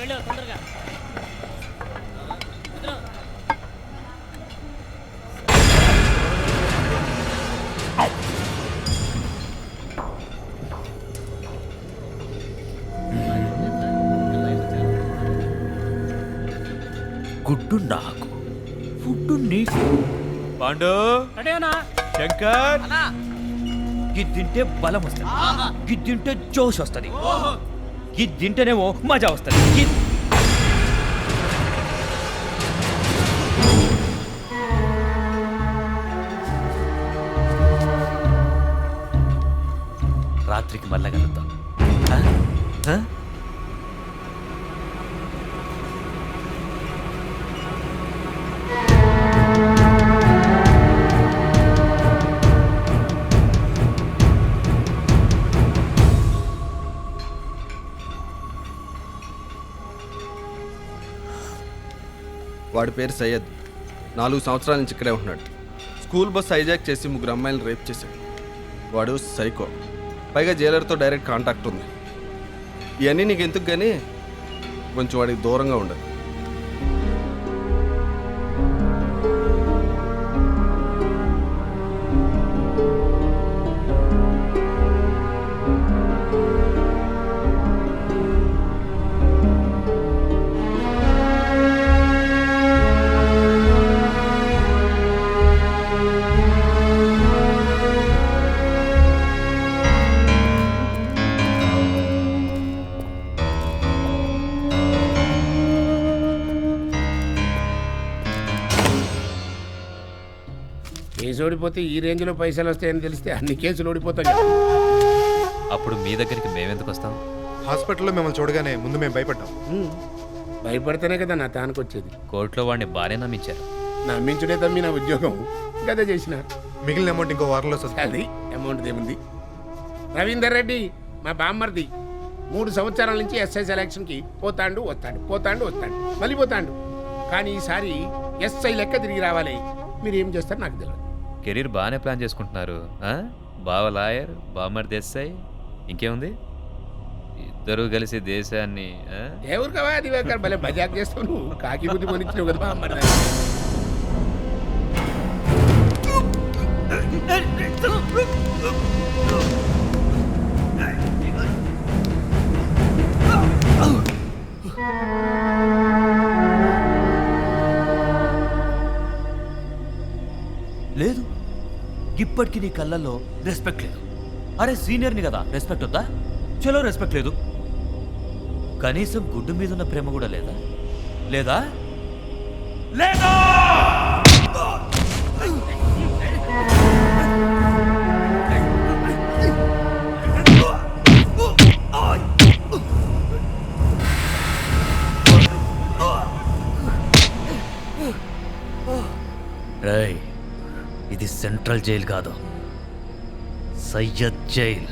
వెళ్ళు తొందరగా. గుడ్డు నాకు, ఫుడ్డు నీకు. పాండు, శంకర్, గిద్దింటే బలం వస్తుంది, గిద్దింటే జోష్ వస్తుంది, గిద్దింటేనేమో మజా వస్తుంది. రాత్రికి మళ్ళా కలుద్దాం. వాడి పేరు సయ్యద్. 4 సంవత్సరాల నుంచి ఇక్కడే ఉంటున్నాడు. స్కూల్ బస్ హైజాక్ చేసి 3 అమ్మాయిలను రేప్ చేశాడు. వాడు సైకో. పైగా జైలర్తో డైరెక్ట్ కాంటాక్ట్ ఉంది. ఇవన్నీ నీకు ఎందుకు కానీ కొంచెం వాడికి దూరంగా ఉండదు. కేసు ఓడిపోతే ఈ రేంజ్లో పైసలు వస్తాయని తెలిస్తే అన్ని కేసులు ఓడిపోతాయి. అప్పుడు మీ దగ్గరికి మేమెందుకు వస్తాం? హాస్పిటల్లో మిమ్మల్ని చూడగానే ముందు మేము భయపడ్డాం. భయపడితేనే కదా నా తానికి వచ్చేది. కోర్టులో వాడిని బాగానే నమ్మించారు. నమ్మించుడే తమ్మి నా ఉద్యోగం గదే చేసిన. మిగిలిన అమౌంట్ ఇంకో వారంలో వస్తుంది. అది అమౌంట్ ఏముంది. రవీందర్ రెడ్డి మా బామ్మర్ది 3 సంవత్సరాల నుంచి ఎస్ఐ సెలక్షన్కి పోతాండు వస్తాడు మళ్ళీ పోతాండు. కానీ ఈసారి ఎస్ఐ లెక్క తిరిగి రావాలి. మీరు ఏం చేస్తారు నాకు తెలియదు. కెరీర్ బాగానే ప్లాన్ చేసుకుంటున్నారు. బావ లాయర్, బామ్మర్ దేశాయ్, ఇంకేముంది? ఇద్దరు కలిసి దేశాన్ని ఎవరు కావా అది భలే మజాక్ చేస్తావు నువ్వు. కాకి బుద్ధి కొనిచ్చినావు కదా బామ్మర్ది. లేదు, ఇప్పటికీ నీ కళ్ళల్లో రెస్పెక్ట్ లేదు. అరే సీనియర్ని కదా, రెస్పెక్ట్ వద్దా? చలో రెస్పెక్ట్ లేదు. కనీసం గుడ్డు మీద ఉన్న ప్రేమ కూడా లేదా? లేదా లేదా రేయ్, ఇది సెంట్రల్ జైలు కాదు, సయ్యద్ జైల్.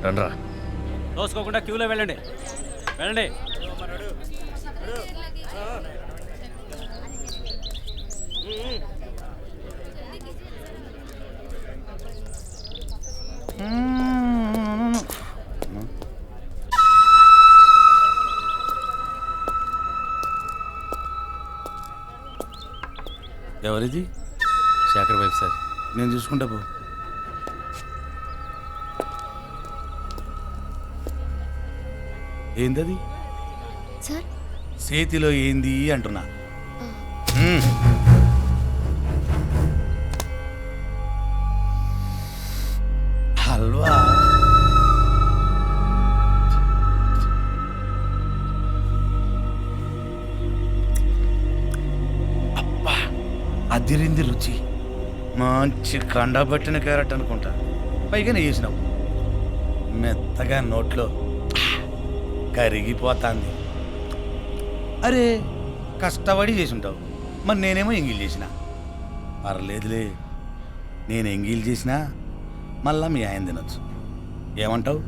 రండ్రా. తోసుకోకుండా క్యూలో వెళ్ళండి. ఎవరిది? Shekhar wife sir. నేను చూసుకుంటా పో. ఏందది సార్? చేతిలో ఏంది అంటున్నా. హల్వా. అబ్బా, అదిరింది రుచి. మంచి కండబట్టిన క్యారెట్ అనుకుంటా. పైగానే వేసినావు, మెత్తగా నోట్లో కరిగిపోతాంది. అరే కష్టపడి చేసి ఉంటావు, మరి నేనేమో ఎంగిల్ చేసిన. పర్లేదులే, నేను ఎంగిల్ చేసినా మళ్ళా మీ ఆయన తినొచ్చు. ఏమంటావు?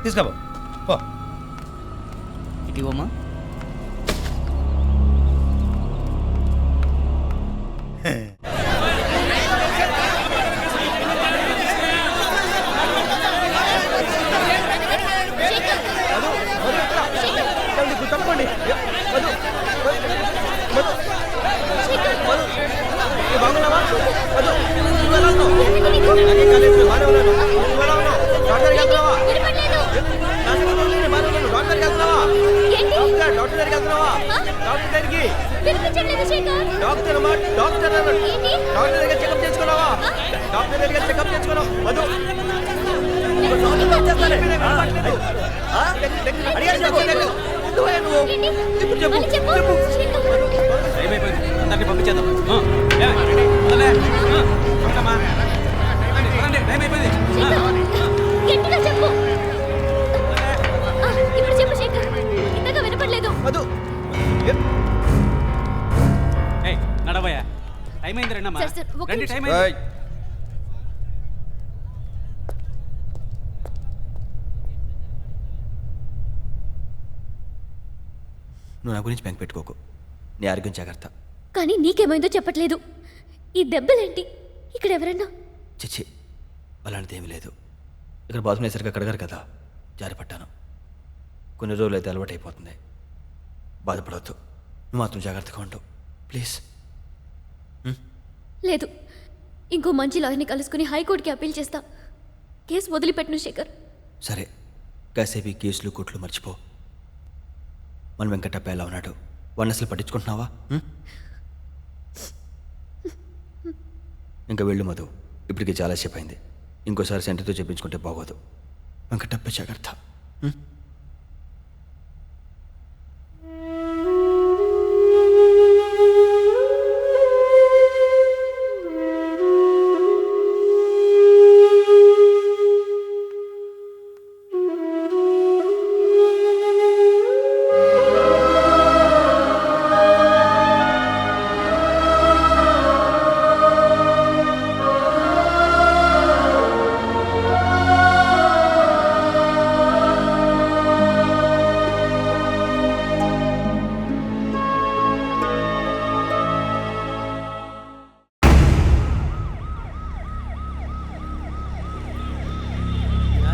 తీసుకో పో. ఇటీవమ్మా. టైం అయిపోయింది, అందరినీ పంపించేద్దాం. వదలే. వదలమ్మా. వదలండి, టైం అయిపోయింది. గట్టిగా చెప్పు. ఇప్పుడు చెప్పు శేఖర్, ఇంతగా వినపడలేదు. ఏయ్, నడవయ్యా, టైం అయింది. రండమ్మా, సార్, సార్, ఒక్క రండి, నిమిషం. టైం అయింది. ఏయ్, నువ్వు నా గురించి బెంక పెట్టుకోకు. నీ ఆరోగ్యం జాగ్రత్త. కానీ నీకేమైందో చెప్పట్లేదు. ఈ దెబ్బలేంటి? ఇక్కడ ఎవరన్నా? చిచ్చి, అలాంటిది ఏమీ లేదు. ఇక్కడ బాత్రూమ్ వేసరికి కడగారు కదా, జారిపడ్డాను. కొన్ని రోజులు అయితే అలవాటు అయిపోతుంది. బాధపడవద్దు. నువ్వు మాత్రం జాగ్రత్తగా ఉంటావు ప్లీజ్. లేదు, ఇంకో మంచి లాయర్ని కలుసుకుని హైకోర్టుకి అప్పీల్ చేస్తా. కేసు వదిలిపెట్టను శేఖర్. సరే, కాసేపు ఈ కేసులు కోట్లు మర్చిపో. మన వెంకటప్ప ఎలా ఉన్నాడు? వాడిని అసలు పట్టించుకుంటున్నావా? ఇంకా వెళ్ళు మధు, ఇప్పటికి చాలాసేపు అయింది. ఇంకోసారి సెంటర్తో చెప్పించుకుంటే బాగోదు. వెంకటప్ప జాగ్రత్త.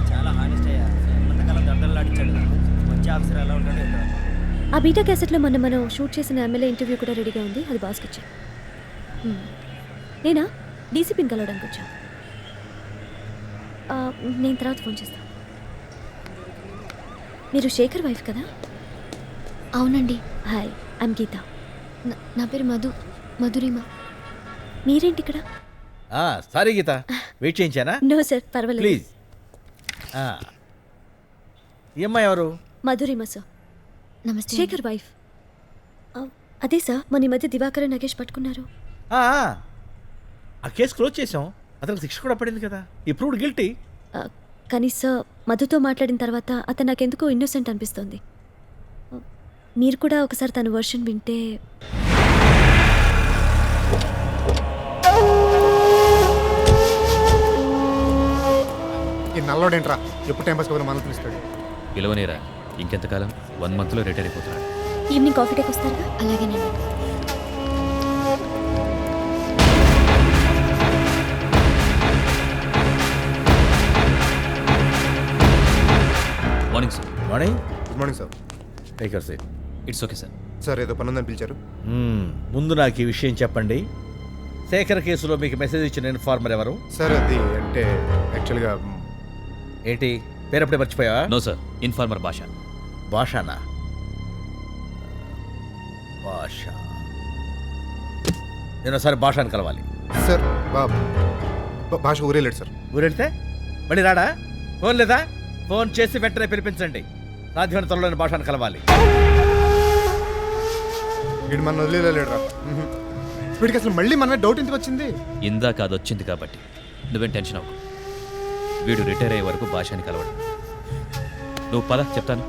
చాలా హానెస్ట్ అయ్యా, ఎంతకాలం దర్దలాడించాడు. మంచి ఆఫీసర్ ఎలా ఉంటాడో ఏంటో. ఆ బీటా క్యాసెట్లో మనం షూట్ చేసిన ఎమ్మెల్యే ఇంటర్వ్యూ కూడా రెడీగా ఉంది. అది బాస్కి వచ్చా. నేనా డీసీపీని కలవడానికి వచ్చా. నేను తర్వాత ఫోన్ చేస్తాను. మీరు శేఖర్ వైఫ్ కదా? అవునండి. హాయ్, ఐమ్ గీత. నా పేరు మధురిమ. మీరేంటి ఇక్కడ? సారీ గీత, వెయిట్ చేయించానా? నో సార్, పర్వాలేదు. ప్లీజ్. ఈ అమ్మాయి ఎవరు? మధురిమ సార్. నమస్తే. శేఖర్ వైఫ్. అదే సార్, మన ఈ మధ్య దివాకర్ నగేష్ పట్టుకున్నారు. ఆ కేసు క్లోజ్ చేసాం. అతనికి శిక్ష కూడా పడింది కదా. ఈ ప్రూవ్డ్ గిల్టీ. కానీ సార్, మధుతో మాట్లాడిన తర్వాత అతను నాకెందుకో ఇన్నోసెంట్ అనిపిస్తోంది. మీరు కూడా ఒకసారి తన వర్షన్ వింటే. ఈ నల్లోడేంట్రా ఎప్పుడు టైం పాస్ కబురు మనల్ని పిలుస్తాడు. పిలవనేరా, ఇంకెంతకాలం? 1 monthలో రిటైర్ అయిపోతున్నాడు. ఈవినింగ్ కాఫీ టేక్ వస్తారుగా? అలాగేనండి. Morning sir. Morning. Good morning sir. Take a seat. It's okay sir. Sir ఏదో పని ఉందని పిలిచారు. ముందు నాకు ఈ విషయం చెప్పండి. శేఖర్ కేసులో మీకు మెసేజ్ ఇచ్చిన ఇన్ఫార్మర్ ఎవరు? సార్ అది అంటే యాక్చువల్గా ఏంటి, పేరప్పుడే మర్చిపోయావా? నో సార్, ఇన్ఫార్మర్ భాష. భాషనా? భాష. నేను ఒకసారి భాషను కలవాలి. సార్ భాష ఊరేలేడు సార్. ఊరెడితే మళ్ళీ రాడా? ఫోన్ లేదా? ఫోన్ చేసి వెంటనే పిలిపించండి. సాధ్యమైన త్వరలోని భాషను కలవాలి. వీడు మన వదిలేలేడురా. వీడికి అసలు మళ్ళీ మన డౌట్ ఎందుకు వచ్చింది? ఇందాక అది వచ్చింది కాబట్టి నువ్వేం టెన్షన్ అవ్వకు. వీడు రిటైర్ అయ్యే వరకు భాషని కలవడు. నువ్వు పద, చెప్తాను.